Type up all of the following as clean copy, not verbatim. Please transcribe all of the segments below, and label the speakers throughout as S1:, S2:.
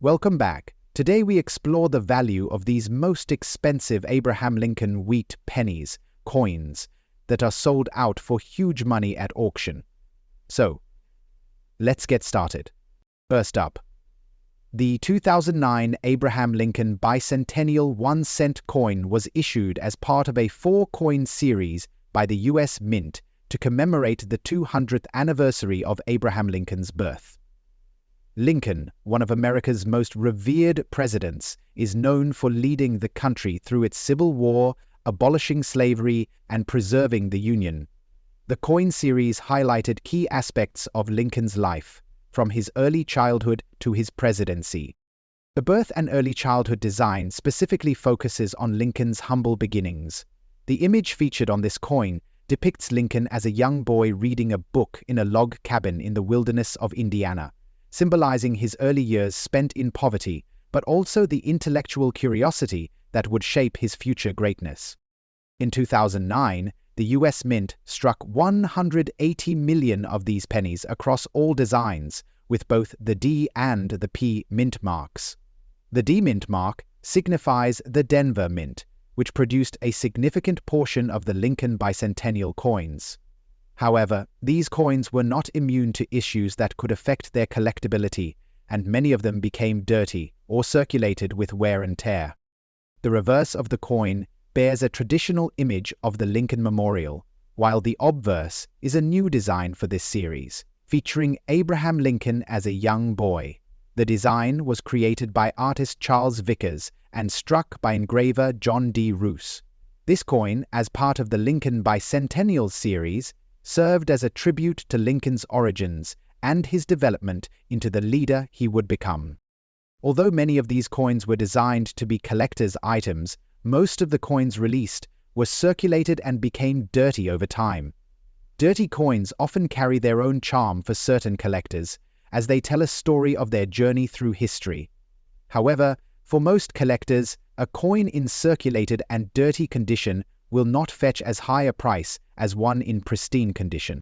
S1: Welcome back. Today we explore the value of these most expensive Abraham Lincoln wheat pennies, coins, that are sold out for huge money at auction. So, let's get started. First up, the 2009 Abraham Lincoln bicentennial 1-cent coin was issued as part of a 4-coin series by the U.S. Mint to commemorate the 200th anniversary of Abraham Lincoln's birth. Lincoln, one of America's most revered presidents, is known for leading the country through its Civil War, abolishing slavery, and preserving the Union. The coin series highlighted key aspects of Lincoln's life, from his early childhood to his presidency. The birth and early childhood design specifically focuses on Lincoln's humble beginnings. The image featured on this coin depicts Lincoln as a young boy reading a book in a log cabin in the wilderness of Indiana, symbolizing his early years spent in poverty, but also the intellectual curiosity that would shape his future greatness. In 2009, the U.S. Mint struck 180 million of these pennies across all designs, with both the D and the P mint marks. The D mint mark signifies the Denver Mint, which produced a significant portion of the Lincoln bicentennial coins. However, these coins were not immune to issues that could affect their collectability, and many of them became dirty or circulated with wear and tear. The reverse of the coin bears a traditional image of the Lincoln Memorial, while the obverse is a new design for this series, featuring Abraham Lincoln as a young boy. The design was created by artist Charles Vickers and struck by engraver John D. Roos. This coin, as part of the Lincoln Bicentennial series, served as a tribute to Lincoln's origins and his development into the leader he would become. Although many of these coins were designed to be collector's items, most of the coins released were circulated and became dirty over time. Dirty coins often carry their own charm for certain collectors, as they tell a story of their journey through history. However, for most collectors, a coin in circulated and dirty condition will not fetch as high a price as one in pristine condition.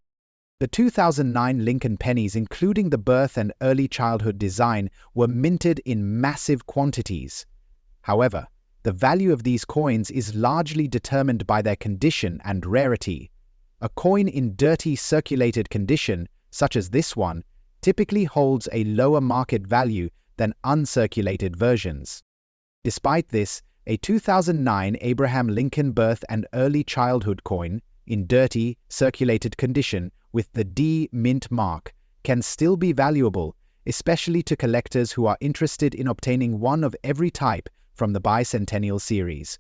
S1: The 2009 Lincoln pennies, including the birth and early childhood design, were minted in massive quantities. However, the value of these coins is largely determined by their condition and rarity. A coin in dirty circulated condition, such as this one, typically holds a lower market value than uncirculated versions. Despite this, a 2009 Abraham Lincoln birth and early childhood coin, in dirty, circulated condition with the D mint mark, can still be valuable, especially to collectors who are interested in obtaining one of every type from the bicentennial series.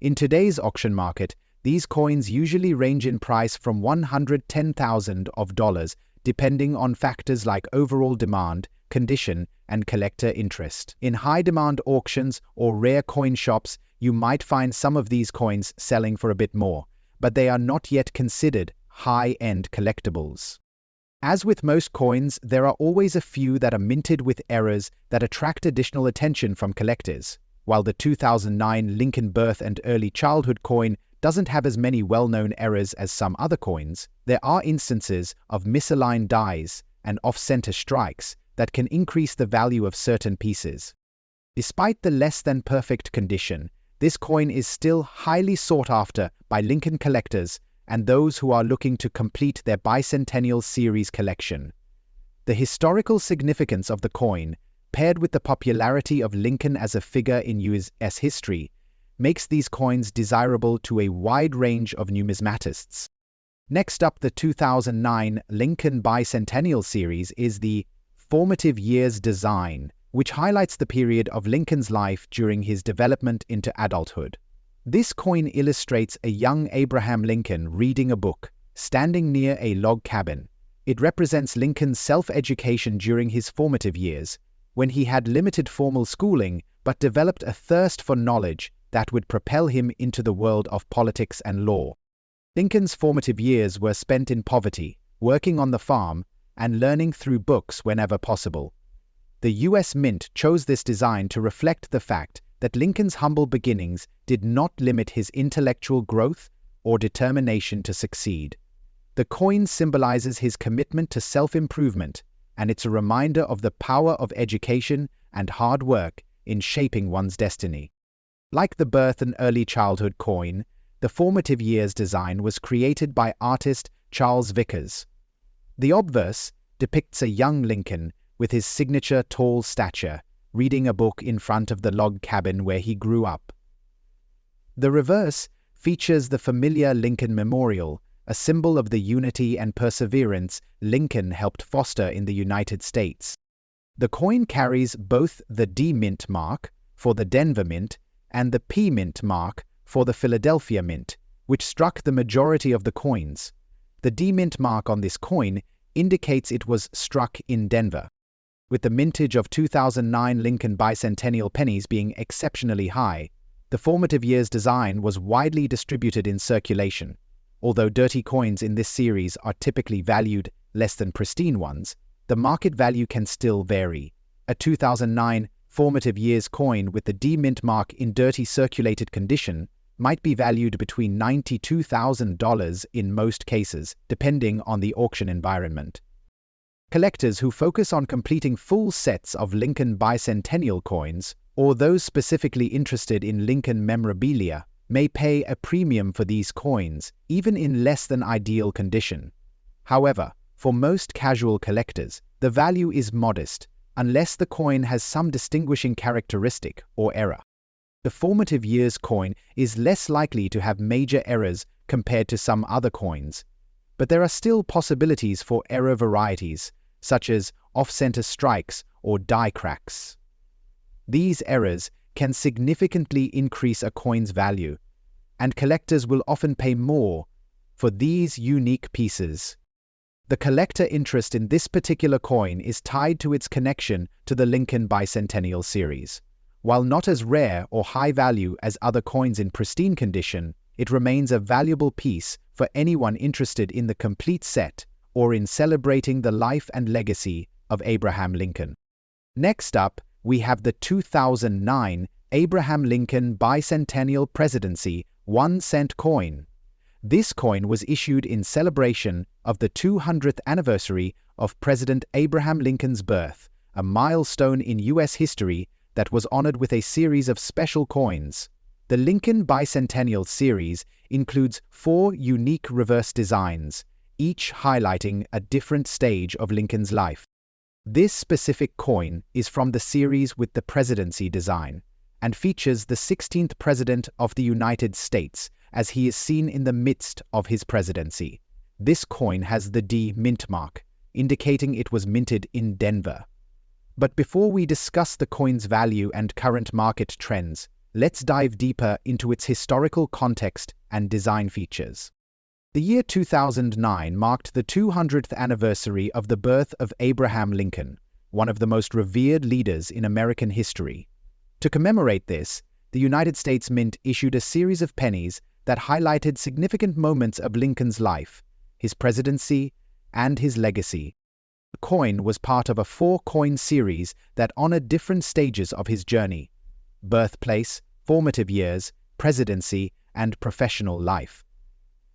S1: In today's auction market, these coins usually range in price from $110,000, depending on factors like overall demand, condition, and collector interest. In high-demand auctions or rare coin shops, you might find some of these coins selling for a bit more, but they are not yet considered high-end collectibles. As with most coins, there are always a few that are minted with errors that attract additional attention from collectors. While the 2009 Lincoln birth and early childhood coin doesn't have as many well-known errors as some other coins, there are instances of misaligned dies and off-center strikes that can increase the value of certain pieces. Despite the less-than-perfect condition, this coin is still highly sought after by Lincoln collectors and those who are looking to complete their bicentennial series collection. The historical significance of the coin, paired with the popularity of Lincoln as a figure in U.S. history, makes these coins desirable to a wide range of numismatists. Next up, the 2009 Lincoln Bicentennial series is the Formative Years design, which highlights the period of Lincoln's life during his development into adulthood. This coin illustrates a young Abraham Lincoln reading a book, standing near a log cabin. It represents Lincoln's self-education during his formative years, when he had limited formal schooling but developed a thirst for knowledge that would propel him into the world of politics and law. Lincoln's formative years were spent in poverty, working on the farm, and learning through books whenever possible. The U.S. Mint chose this design to reflect the fact that Lincoln's humble beginnings did not limit his intellectual growth or determination to succeed. The coin symbolizes his commitment to self-improvement, and it's a reminder of the power of education and hard work in shaping one's destiny. Like the birth and early childhood coin, the formative years design was created by artist Charles Vickers. The obverse depicts a young Lincoln with his signature tall stature, reading a book in front of the log cabin where he grew up. The reverse features the familiar Lincoln Memorial, a symbol of the unity and perseverance Lincoln helped foster in the United States. The coin carries both the D Mint mark for the Denver Mint and the P Mint mark for the Philadelphia Mint, which struck the majority of the coins. The D Mint mark on this coin indicates it was struck in Denver. With the mintage of 2009 Lincoln bicentennial pennies being exceptionally high, the formative years design was widely distributed in circulation. Although dirty coins in this series are typically valued less than pristine ones, the market value can still vary. A 2009 formative years coin with the D Mint mark in dirty circulated condition might be valued between $92,000 in most cases, depending on the auction environment. Collectors who focus on completing full sets of Lincoln bicentennial coins, or those specifically interested in Lincoln memorabilia, may pay a premium for these coins, even in less than ideal condition. However, for most casual collectors, the value is modest, unless the coin has some distinguishing characteristic or error. The formative years coin is less likely to have major errors compared to some other coins, but there are still possibilities for error varieties, such as off-center strikes or die cracks. These errors can significantly increase a coin's value, and collectors will often pay more for these unique pieces. The collector interest in this particular coin is tied to its connection to the Lincoln bicentennial series. While not as rare or high value as other coins in pristine condition, it remains a valuable piece for anyone interested in the complete set or in celebrating the life and legacy of Abraham Lincoln. Next up, we have the 2009 Abraham Lincoln Bicentennial Presidency 1-cent coin. This coin was issued in celebration of the 200th anniversary of President Abraham Lincoln's birth, a milestone in U.S. history that was honored with a series of special coins. The Lincoln Bicentennial series includes 4 unique reverse designs, each highlighting a different stage of Lincoln's life. This specific coin is from the series with the Presidency design and features the 16th President of the United States as he is seen in the midst of his presidency. This coin has the D Mint mark, indicating it was minted in Denver. But before we discuss the coin's value and current market trends, let's dive deeper into its historical context and design features. The year 2009 marked the 200th anniversary of the birth of Abraham Lincoln, one of the most revered leaders in American history. To commemorate this, the United States Mint issued a series of pennies that highlighted significant moments of Lincoln's life, his presidency, and his legacy. The coin was part of a 4-coin series that honored different stages of his journey: birthplace, formative years, presidency, and professional life.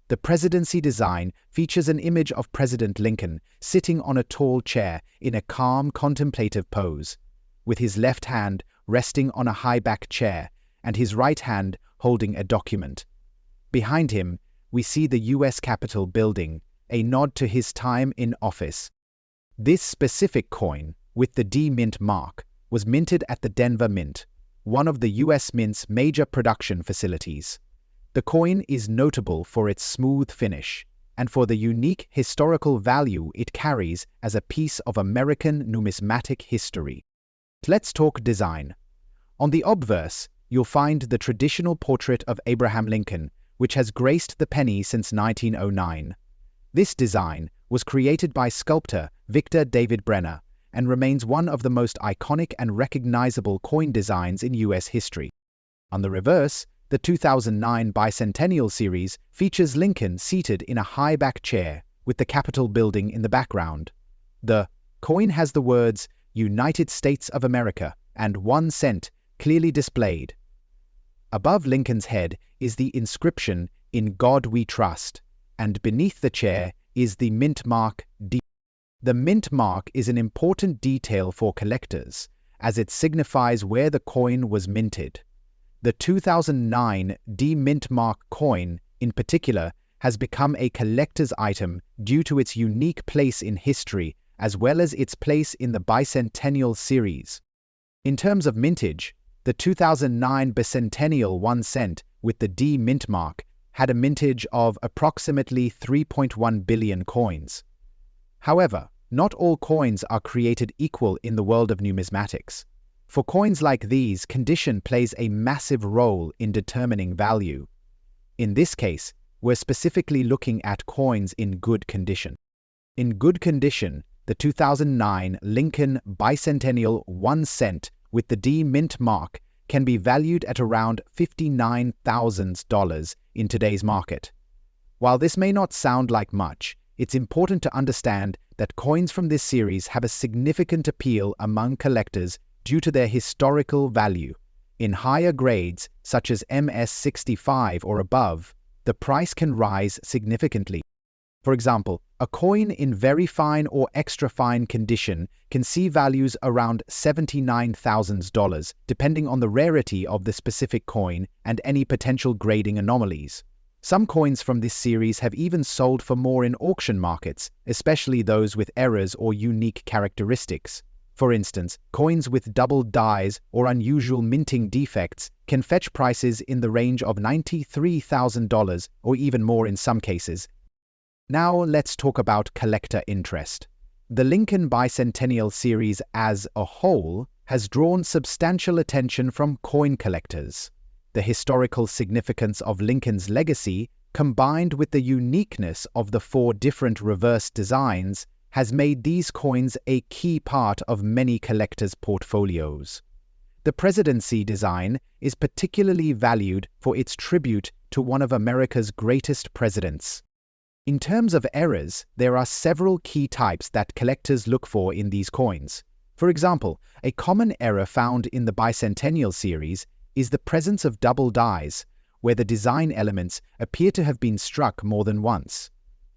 S1: The Presidency design features an image of President Lincoln sitting on a tall chair in a calm, contemplative pose, with his left hand resting on a high-back chair and his right hand holding a document. Behind him, we see the U.S. Capitol building, a nod to his time in office. This specific coin, with the D Mint mark, was minted at the Denver Mint, one of the U.S. Mint's major production facilities. The coin is notable for its smooth finish and for the unique historical value it carries as a piece of American numismatic history. Let's talk design. On the obverse, you'll find the traditional portrait of Abraham Lincoln, which has graced the penny since 1909. This design was created by sculptor Victor David Brenner and remains one of the most iconic and recognizable coin designs in U.S. history. On the reverse, the 2009 Bicentennial series features Lincoln seated in a high-back chair with the Capitol building in the background. The coin has the words United States of America and 1 cent clearly displayed. Above Lincoln's head is the inscription "In God We Trust," and beneath the chair is the mint mark D. The mint mark is an important detail for collectors, as it signifies where the coin was minted. The 2009 D-Mint Mark coin, in particular, has become a collector's item due to its unique place in history as well as its place in the bicentennial series. In terms of mintage, the 2009 bicentennial 1 cent with the D-Mint Mark had a mintage of approximately 3.1 billion coins. However, not all coins are created equal in the world of numismatics. For coins like these, condition plays a massive role in determining value. In this case, we're specifically looking at coins in good condition. In good condition, the 2009 Lincoln bicentennial 1 cent with the D-Mint Mark can be valued at around $59,000 in today's market. While this may not sound like much, it's important to understand that coins from this series have a significant appeal among collectors due to their historical value. In higher grades, such as MS65 or above, the price can rise significantly. For example, a coin in very fine or extra fine condition can see values around $79,000, depending on the rarity of the specific coin and any potential grading anomalies. Some coins from this series have even sold for more in auction markets, especially those with errors or unique characteristics. For instance, coins with double dies or unusual minting defects can fetch prices in the range of $93,000 or even more in some cases. Now let's talk about collector interest. The Lincoln Bicentennial series as a whole has drawn substantial attention from coin collectors. The historical significance of Lincoln's legacy, combined with the uniqueness of the 4 different reverse designs, has made these coins a key part of many collectors' portfolios. The Presidency design is particularly valued for its tribute to one of America's greatest presidents. In terms of errors, there are several key types that collectors look for in these coins. For example, a common error found in the bicentennial series is the presence of double dies, where the design elements appear to have been struck more than once.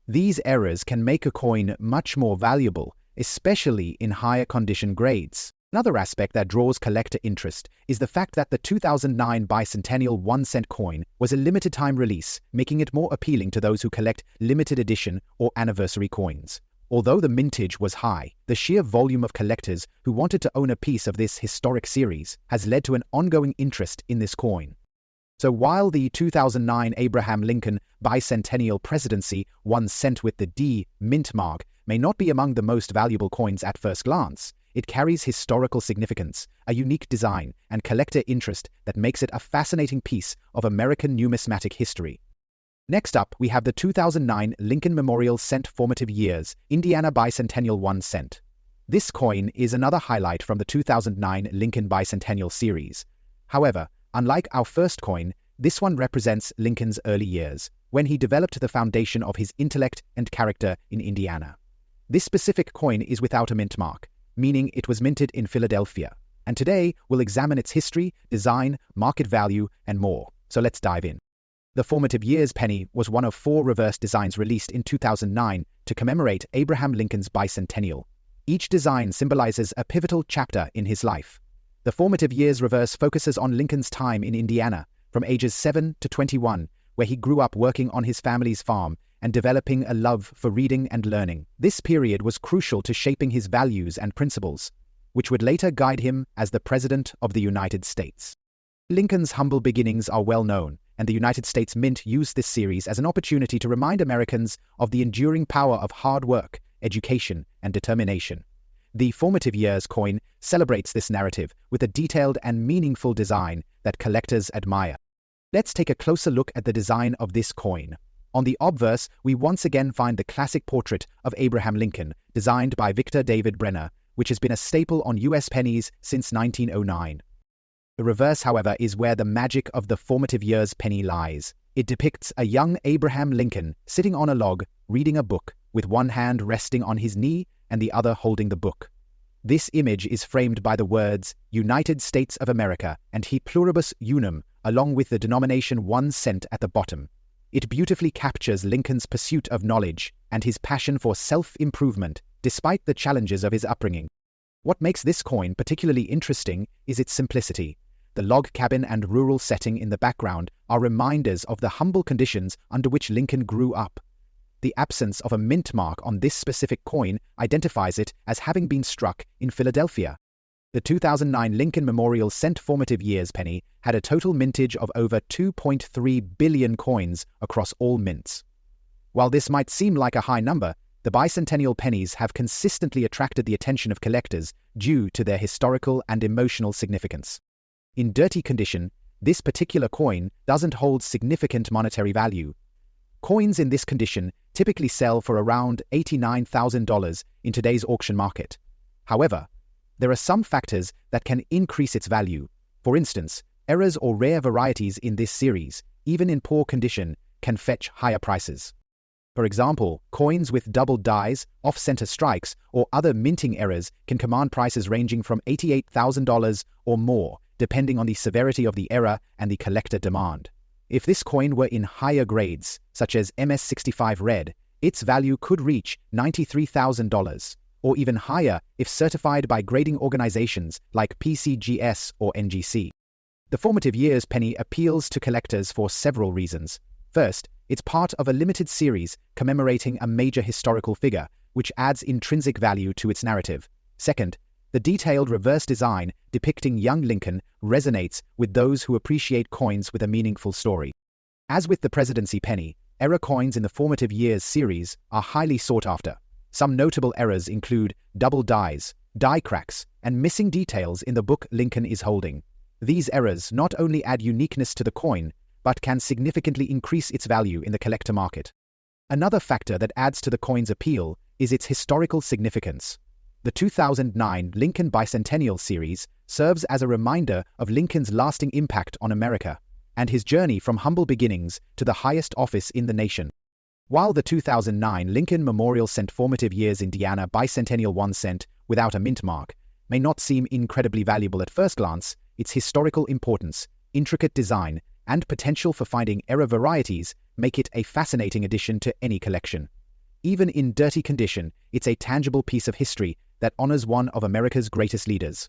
S1: These errors can make a coin much more valuable, especially in higher condition grades. Another aspect that draws collector interest is the fact that the 2009 bicentennial 1 cent coin was a limited time release, making it more appealing to those who collect limited edition or anniversary coins. Although the mintage was high, the sheer volume of collectors who wanted to own a piece of this historic series has led to an ongoing interest in this coin. So while the 2009 Abraham Lincoln bicentennial Presidency 1 cent with the D-Mint Mark may not be among the most valuable coins at first glance, it carries historical significance, a unique design, and collector interest that makes it a fascinating piece of American numismatic history. Next up, we have the 2009 Lincoln Memorial Cent Formative Years, Indiana Bicentennial 1 cent. This coin is another highlight from the 2009 Lincoln Bicentennial series. However, unlike our first coin, this one represents Lincoln's early years, when he developed the foundation of his intellect and character in Indiana. This specific coin is without a mint mark, meaning it was minted in Philadelphia. And today, we'll examine its history, design, market value, and more. So let's dive in. The Formative Years penny was one of 4 reverse designs released in 2009 to commemorate Abraham Lincoln's bicentennial. Each design symbolizes a pivotal chapter in his life. The Formative Years reverse focuses on Lincoln's time in Indiana, from ages 7 to 21, where he grew up working on his family's farm and developing a love for reading and learning. This period was crucial to shaping his values and principles, which would later guide him as the President of the United States. Lincoln's humble beginnings are well known, and the United States Mint used this series as an opportunity to remind Americans of the enduring power of hard work, education, and determination. The Formative Years coin celebrates this narrative with a detailed and meaningful design that collectors admire. Let's take a closer look at the design of this coin. On the obverse, we once again find the classic portrait of Abraham Lincoln, designed by Victor David Brenner, which has been a staple on U.S. pennies since 1909. The reverse, however, is where the magic of the Formative Years penny lies. It depicts a young Abraham Lincoln sitting on a log, reading a book, with one hand resting on his knee and the other holding the book. This image is framed by the words United States of America and He Pluribus Unum, along with the denomination 1 cent at the bottom. It beautifully captures Lincoln's pursuit of knowledge and his passion for self-improvement, despite the challenges of his upbringing. What makes this coin particularly interesting is its simplicity. The log cabin and rural setting in the background are reminders of the humble conditions under which Lincoln grew up. The absence of a mint mark on this specific coin identifies it as having been struck in Philadelphia. The 2009 Lincoln Memorial Cent Formative Years penny had a total mintage of over 2.3 billion coins across all mints. While this might seem like a high number, the bicentennial pennies have consistently attracted the attention of collectors due to their historical and emotional significance. In dirty condition, this particular coin doesn't hold significant monetary value. Coins in this condition typically sell for around $89,000 in today's auction market. However, there are some factors that can increase its value. For instance, errors or rare varieties in this series, even in poor condition, can fetch higher prices. For example, coins with double dies, off-center strikes, or other minting errors can command prices ranging from $88,000 or more, depending on the severity of the error and the collector demand. If this coin were in higher grades, such as MS65 Red, its value could reach $93,000, or even higher if certified by grading organizations like PCGS or NGC. The Formative Years penny appeals to collectors for several reasons. First, it's part of a limited series commemorating a major historical figure, which adds intrinsic value to its narrative. Second, the detailed reverse design depicting young Lincoln resonates with those who appreciate coins with a meaningful story. As with the Presidency penny, error coins in the Formative Years series are highly sought after. Some notable errors include double dies, die cracks, and missing details in the book Lincoln is holding. These errors not only add uniqueness to the coin, but can significantly increase its value in the collector market. Another factor that adds to the coin's appeal is its historical significance. The 2009 Lincoln Bicentennial series serves as a reminder of Lincoln's lasting impact on America and his journey from humble beginnings to the highest office in the nation. While the 2009 Lincoln Memorial Cent Formative Years Indiana Bicentennial 1 cent without a mint mark may not seem incredibly valuable at first glance, its historical importance, intricate design, and potential for finding error varieties make it a fascinating addition to any collection. Even in dirty condition, it's a tangible piece of history that honors one of America's greatest leaders.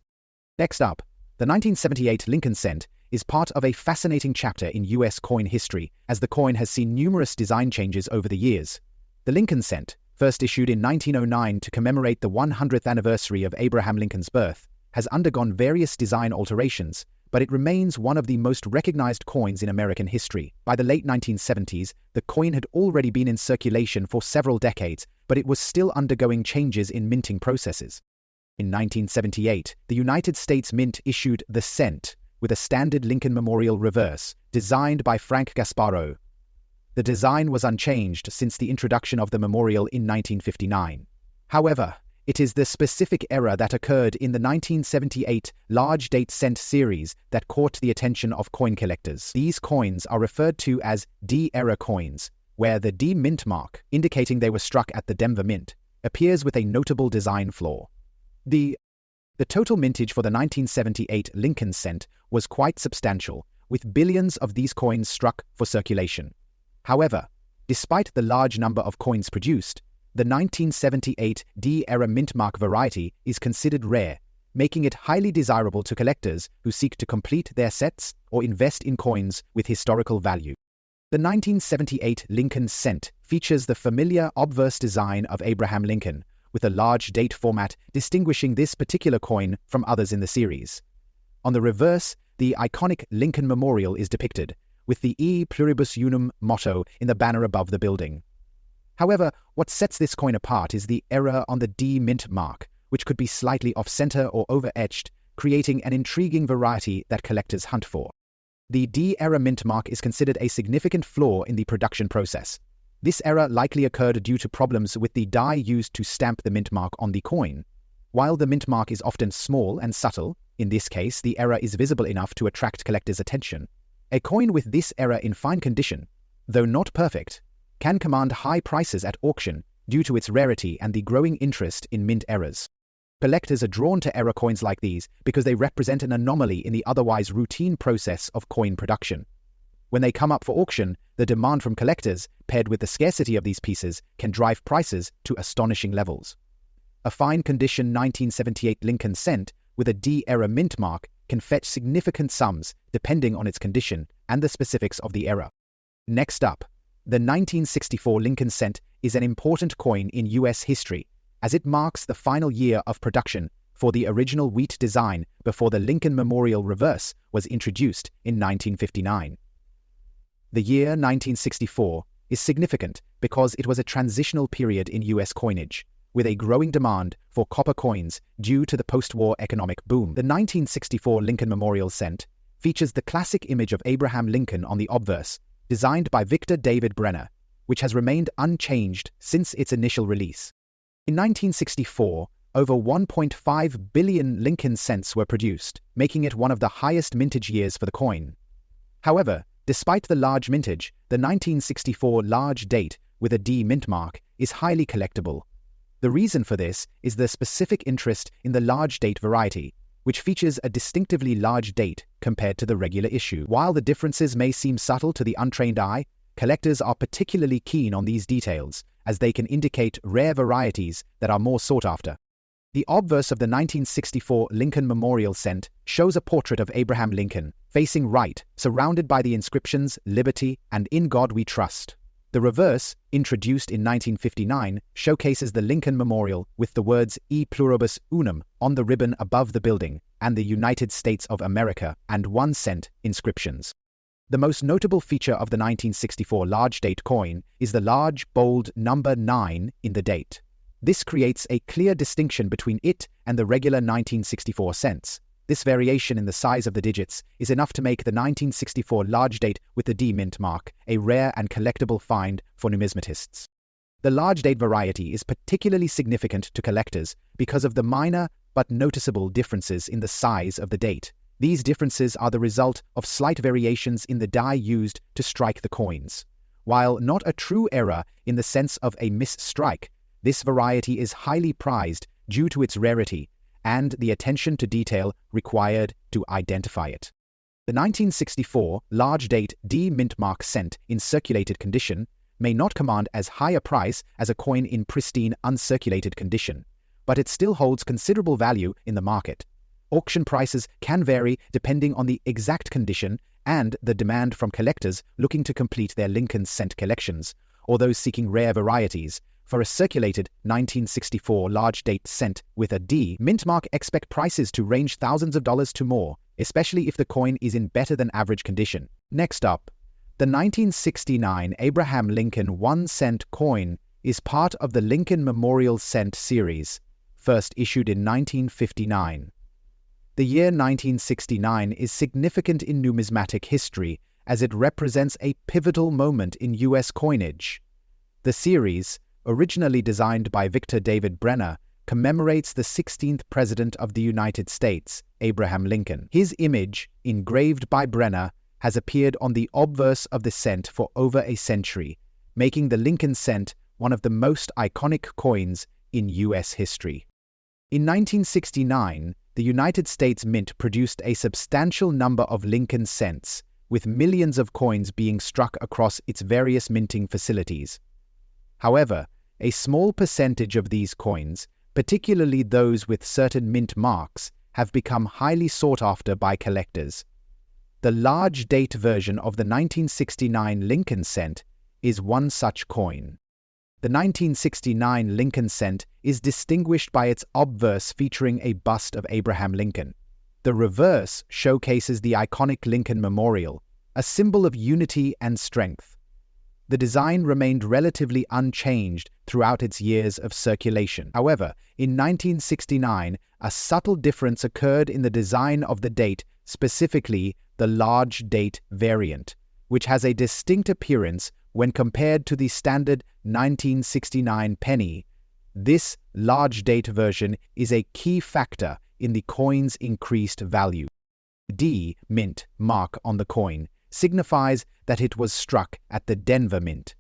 S1: Next up, the 1978 Lincoln Cent is part of a fascinating chapter in U.S. coin history, as the coin has seen numerous design changes over the years. The Lincoln Cent, first issued in 1909 to commemorate the 100th anniversary of Abraham Lincoln's birth, has undergone various design alterations, but it remains one of the most recognized coins in American history. By the late 1970s, the coin had already been in circulation for several decades, but it was still undergoing changes in minting processes. In 1978, the United States Mint issued the cent with a standard Lincoln Memorial reverse, designed by Frank Gasparro. The design was unchanged since the introduction of the memorial in 1959. However, it is the specific error that occurred in the 1978 large date cent series that caught the attention of coin collectors. These coins are referred to as D-error coins, where the D mint mark, indicating they were struck at the Denver Mint, appears with a notable design flaw. The total mintage for the 1978 Lincoln Cent was quite substantial, with billions of these coins struck for circulation. However, despite the large number of coins produced, the 1978 D-era mint mark variety is considered rare, making it highly desirable to collectors who seek to complete their sets or invest in coins with historical value. The 1978 Lincoln Cent features the familiar obverse design of Abraham Lincoln, with a large date format distinguishing this particular coin from others in the series. On the reverse, the iconic Lincoln Memorial is depicted, with the E Pluribus Unum motto in the banner above the building. However, what sets this coin apart is the error on the D mint mark, which could be slightly off-center or over-etched, creating an intriguing variety that collectors hunt for. The D-error mint mark is considered a significant flaw in the production process. This error likely occurred due to problems with the die used to stamp the mint mark on the coin. While the mint mark is often small and subtle, in this case the error is visible enough to attract collectors' attention. A coin with this error in fine condition, though not perfect, can command high prices at auction due to its rarity and the growing interest in mint errors. Collectors are drawn to error coins like these because they represent an anomaly in the otherwise routine process of coin production. When they come up for auction, the demand from collectors, paired with the scarcity of these pieces, can drive prices to astonishing levels. A fine condition 1978 Lincoln cent with a D-era mint mark can fetch significant sums depending on its condition and the specifics of the era. Next up, the 1964 Lincoln cent is an important coin in U.S. history as it marks the final year of production for the original wheat design before the Lincoln Memorial reverse was introduced in 1959. The year 1964 is significant because it was a transitional period in U.S. coinage, with a growing demand for copper coins due to the post-war economic boom. The 1964 Lincoln Memorial cent features the classic image of Abraham Lincoln on the obverse, designed by Victor David Brenner, which has remained unchanged since its initial release. In 1964, over 1.5 billion Lincoln cents were produced, making it one of the highest mintage years for the coin. However, despite the large mintage, the 1964 large date with a D mint mark is highly collectible. The reason for this is the specific interest in the large date variety, which features a distinctively large date compared to the regular issue. While the differences may seem subtle to the untrained eye, collectors are particularly keen on these details, as they can indicate rare varieties that are more sought after. The obverse of the 1964 Lincoln Memorial cent shows a portrait of Abraham Lincoln, facing right, surrounded by the inscriptions "Liberty" and "In God We Trust." The reverse, introduced in 1959, showcases the Lincoln Memorial with the words "E pluribus unum" on the ribbon above the building, and the United States of America and 1 cent inscriptions. The most notable feature of the 1964 large date coin is the large, bold number 9 in the date. This creates a clear distinction between it and the regular 1964 cents. This variation in the size of the digits is enough to make the 1964 large date with the D mint mark a rare and collectible find for numismatists. The large date variety is particularly significant to collectors because of the minor but noticeable differences in the size of the date. These differences are the result of slight variations in the die used to strike the coins. While not a true error in the sense of a misstrike, this variety is highly prized due to its rarity and the attention to detail required to identify it. The 1964 large date D mint mark cent in circulated condition may not command as high a price as a coin in pristine uncirculated condition, but it still holds considerable value in the market. Auction prices can vary depending on the exact condition and the demand from collectors looking to complete their Lincoln cent collections, or those seeking rare varieties. For a circulated 1964 large date cent with a D mint mark, expect prices to range thousands of dollars to more, especially if the coin is in better than average condition. Next up, the 1969 Abraham Lincoln 1 cent coin is part of the Lincoln Memorial cent series, first issued in 1959. The year 1969 is significant in numismatic history as it represents a pivotal moment in U.S. coinage. The series, originally designed by Victor David Brenner, commemorates the 16th President of the United States, Abraham Lincoln. His image, engraved by Brenner, has appeared on the obverse of the cent for over a century, making the Lincoln cent one of the most iconic coins in U.S. history. In 1969, the United States Mint produced a substantial number of Lincoln cents, with millions of coins being struck across its various minting facilities. However, a small percentage of these coins, particularly those with certain mint marks, have become highly sought after by collectors. The large date version of the 1969 Lincoln cent is one such coin. The 1969 Lincoln cent is distinguished by its obverse featuring a bust of Abraham Lincoln. The reverse showcases the iconic Lincoln Memorial, a symbol of unity and strength. The design remained relatively unchanged throughout its years of circulation. However, in 1969, a subtle difference occurred in the design of the date, specifically the large date variant, which has a distinct appearance when compared to the standard 1969 penny. This large date version is a key factor in the coin's increased value. The D mint mark on the coin signifies that it was struck at the Denver Mint.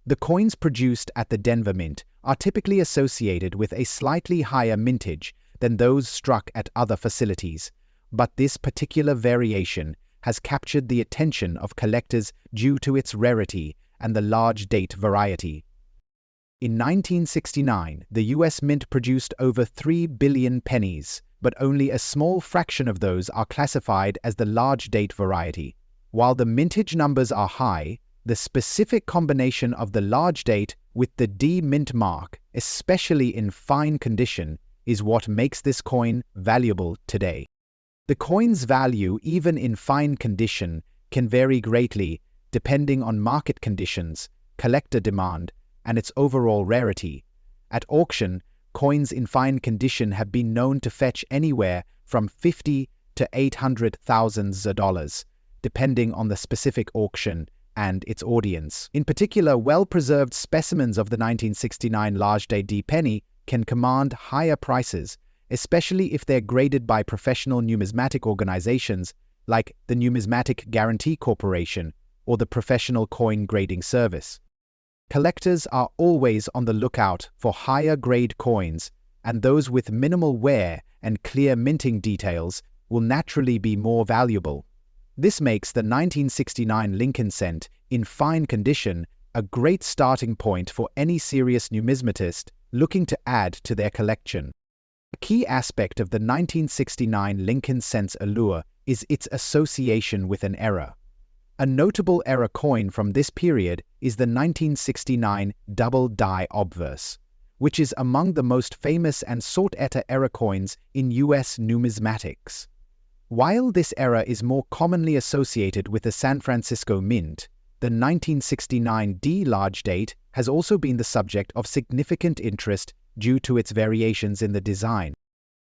S1: The coins produced at the Denver Mint are typically associated with a slightly higher mintage than those struck at other facilities, but this particular variation has captured the attention of collectors due to its rarity and the large date variety. In 1969, the US Mint produced over 3 billion pennies, but only a small fraction of those are classified as the large date variety. While the mintage numbers are high, the specific combination of the large date with the D mint mark, especially in fine condition, is what makes this coin valuable today. The coin's value, even in fine condition, can vary greatly depending on market conditions, collector demand, and its overall rarity. At auction, coins in fine condition have been known to fetch anywhere from $50,000 to $800,000, depending on the specific auction and its audience. In particular, well-preserved specimens of the 1969 large-date D penny can command higher prices, especially if they're graded by professional numismatic organizations like the Numismatic Guarantee Corporation or the Professional Coin Grading Service. Collectors are always on the lookout for higher-grade coins, and those with minimal wear and clear minting details will naturally be more valuable. This makes the 1969 Lincoln cent in fine condition a great starting point for any serious numismatist looking to add to their collection. A key aspect of the 1969 Lincoln cent's allure is its association with an era. A notable era coin from this period is the 1969 double die obverse, which is among the most famous and sought-after era coins in US numismatics. While this era is more commonly associated with the San Francisco Mint, the 1969 D large date has also been the subject of significant interest due to its variations in the design.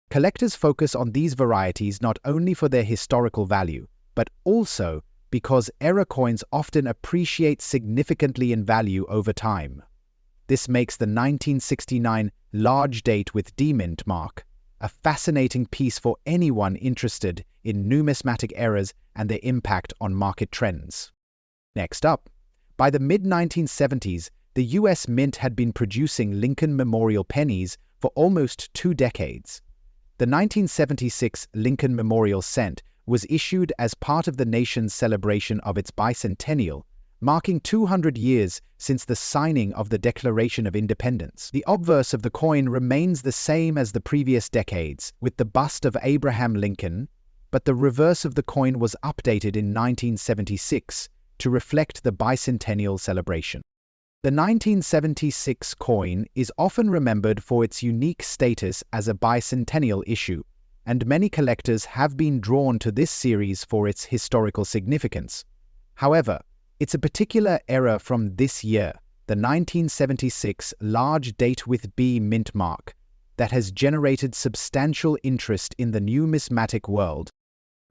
S1: Collectors focus on these varieties not only for their historical value, but also because era coins often appreciate significantly in value over time. This makes the 1969 large date with D mint mark a fascinating piece for anyone interested in numismatic eras and their impact on market trends. Next up, by the mid-1970s, the US Mint had been producing Lincoln Memorial pennies for almost 2 decades. The 1976 Lincoln Memorial Cent was issued as part of the nation's celebration of its bicentennial, marking 200 years since the signing of the Declaration of Independence. The obverse of the coin remains the same as the previous decades, with the bust of Abraham Lincoln, but the reverse of the coin was updated in 1976 to reflect the bicentennial celebration. The 1976 coin is often remembered for its unique status as a bicentennial issue, and many collectors have been drawn to this series for its historical significance. However, it's a particular era from this year, the 1976 large date with B mint mark, that has generated substantial interest in the numismatic world.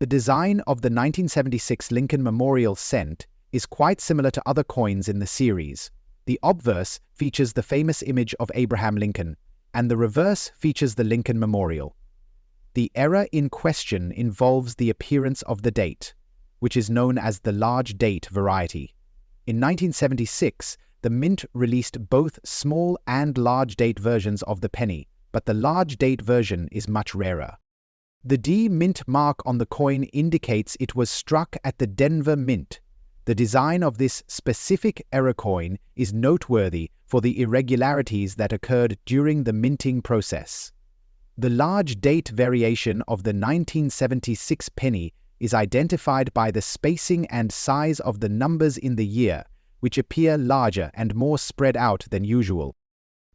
S1: The design of the 1976 Lincoln Memorial Cent is quite similar to other coins in the series. The obverse features the famous image of Abraham Lincoln, and the reverse features the Lincoln Memorial. The era in question involves the appearance of the date, which is known as the large date variety. In 1976, the Mint released both small and large date versions of the penny, but the large date version is much rarer. The D Mint mark on the coin indicates it was struck at the Denver Mint. The design of this specific era coin is noteworthy for the irregularities that occurred during the minting process. The large date variation of the 1976 penny is identified by the spacing and size of the numbers in the year, which appear larger and more spread out than usual.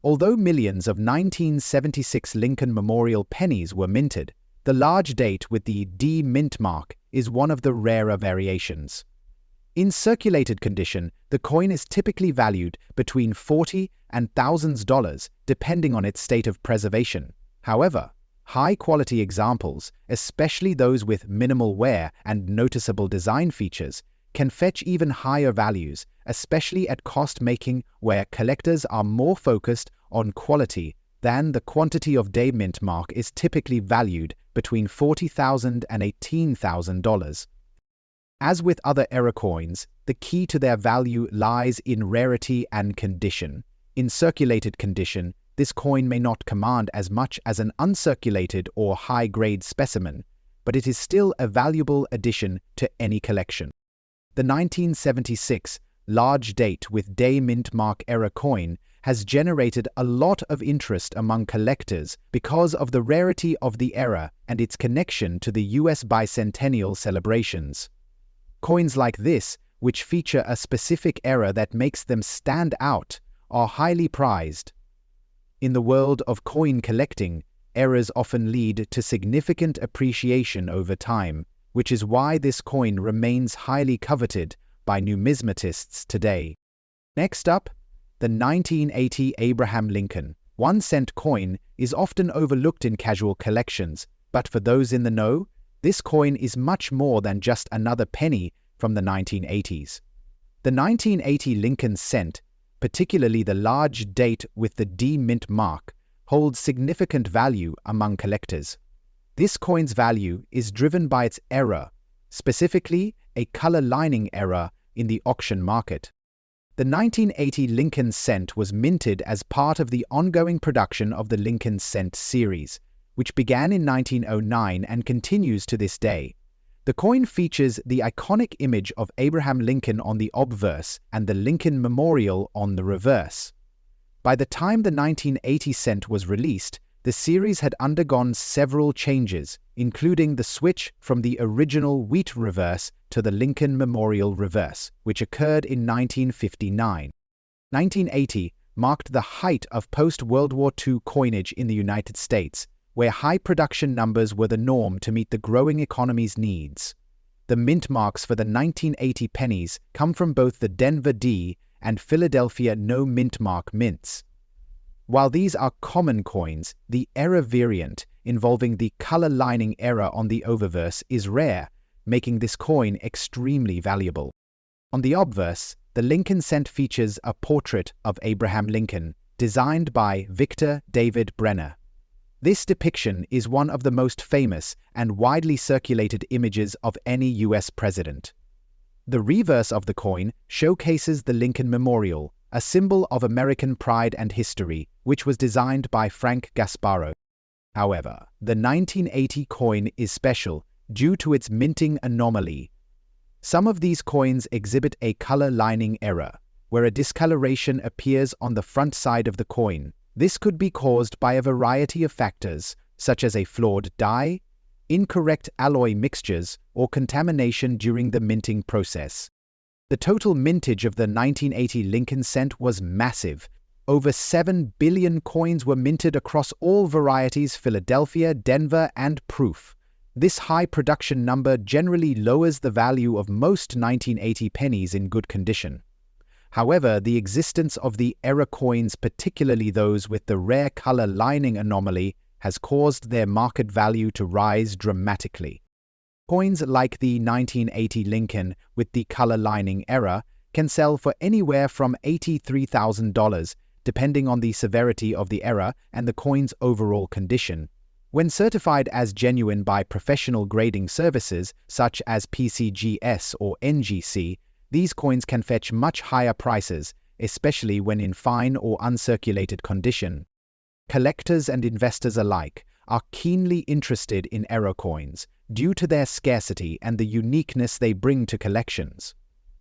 S1: Although millions of 1976 Lincoln Memorial pennies were minted, the large date with the D mint mark is one of the rarer variations. In circulated condition, the coin is typically valued between $40,000 and $1,000 depending on its state of preservation. However, high-quality examples, especially those with minimal wear and noticeable design features, can fetch even higher values, especially at cost-making where collectors are more focused on quality than the quantity of day mint mark is typically valued between $40,000 and $18,000. As with other era coins, the key to their value lies in rarity and condition. In circulated condition, this coin may not command as much as an uncirculated or high-grade specimen, but it is still a valuable addition to any collection. The 1976 large date with day mint mark era coin has generated a lot of interest among collectors because of the rarity of the era and its connection to the US bicentennial celebrations. Coins like this, which feature a specific era that makes them stand out, are highly prized. In the world of coin collecting, eras often lead to significant appreciation over time, which is why this coin remains highly coveted by numismatists today. Next up, the 1980 Abraham Lincoln 1-cent coin is often overlooked in casual collections, but for those in the know, this coin is much more than just another penny from the 1980s. The 1980 Lincoln cent, particularly the large date with the D mint mark, holds significant value among collectors. This coin's value is driven by its era, specifically a color lining error in the auction market. The 1980 Lincoln cent was minted as part of the ongoing production of the Lincoln cent series, which began in 1909 and continues to this day. The coin features the iconic image of Abraham Lincoln on the obverse and the Lincoln Memorial on the reverse. By the time the 1980 cent was released, the series had undergone several changes, including the switch from the original wheat reverse to the Lincoln Memorial reverse, which occurred in 1959. 1980 marked the height of post-World War II coinage in the United States, where high production numbers were the norm to meet the growing economy's needs. The mint marks for the 1980 pennies come from both the Denver D and Philadelphia no mint mark mints. While these are common coins, the error variant involving the color lining error on the oververse is rare, making this coin extremely valuable. On the obverse, the Lincoln cent features a portrait of Abraham Lincoln, designed by Victor David Brenner. This depiction is one of the most famous and widely circulated images of any US president. The reverse of the coin showcases the Lincoln Memorial, a symbol of American pride and history, which was designed by Frank Gasparro. However, the 1980 coin is special due to its minting anomaly. Some of these coins exhibit a color lining error, where a discoloration appears on the front side of the coin. This could be caused by a variety of factors, such as a flawed die, incorrect alloy mixtures, or contamination during the minting process. The total mintage of the 1980 Lincoln cent was massive. Over 7 billion coins were minted across all varieties: Philadelphia, Denver, and proof. This high production number generally lowers the value of most 1980 pennies in good condition. However, the existence of the error coins, particularly those with the rare color lining anomaly, has caused their market value to rise dramatically. Coins like the 1980 Lincoln with the color lining error can sell for anywhere from $83,000, depending on the severity of the error and the coin's overall condition. When certified as genuine by professional grading services such as PCGS or NGC, these coins can fetch much higher prices, especially when in fine or uncirculated condition. Collectors and investors alike are keenly interested in error coins due to their scarcity and the uniqueness they bring to collections.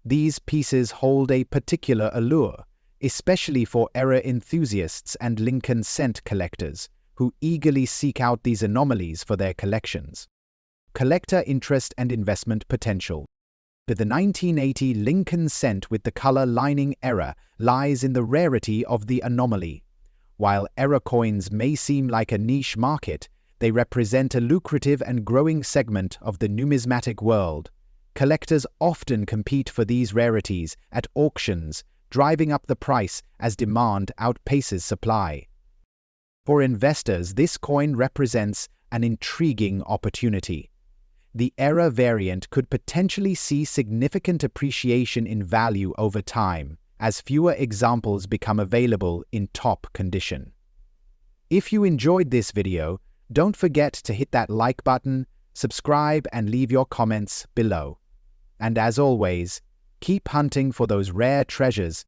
S1: These pieces hold a particular allure, especially for error enthusiasts and Lincoln cent collectors, who eagerly seek out these anomalies for their collections. Collector interest and investment potential. The 1980 Lincoln cent with the color lining error lies in the rarity of the anomaly. While error coins may seem like a niche market, they represent a lucrative and growing segment of the numismatic world. Collectors often compete for these rarities at auctions, driving up the price as demand outpaces supply. For investors, this coin represents an intriguing opportunity. The error variant could potentially see significant appreciation in value over time, as fewer examples become available in top condition. If you enjoyed this video, don't forget to hit that like button, subscribe, and leave your comments below. And as always, keep hunting for those rare treasures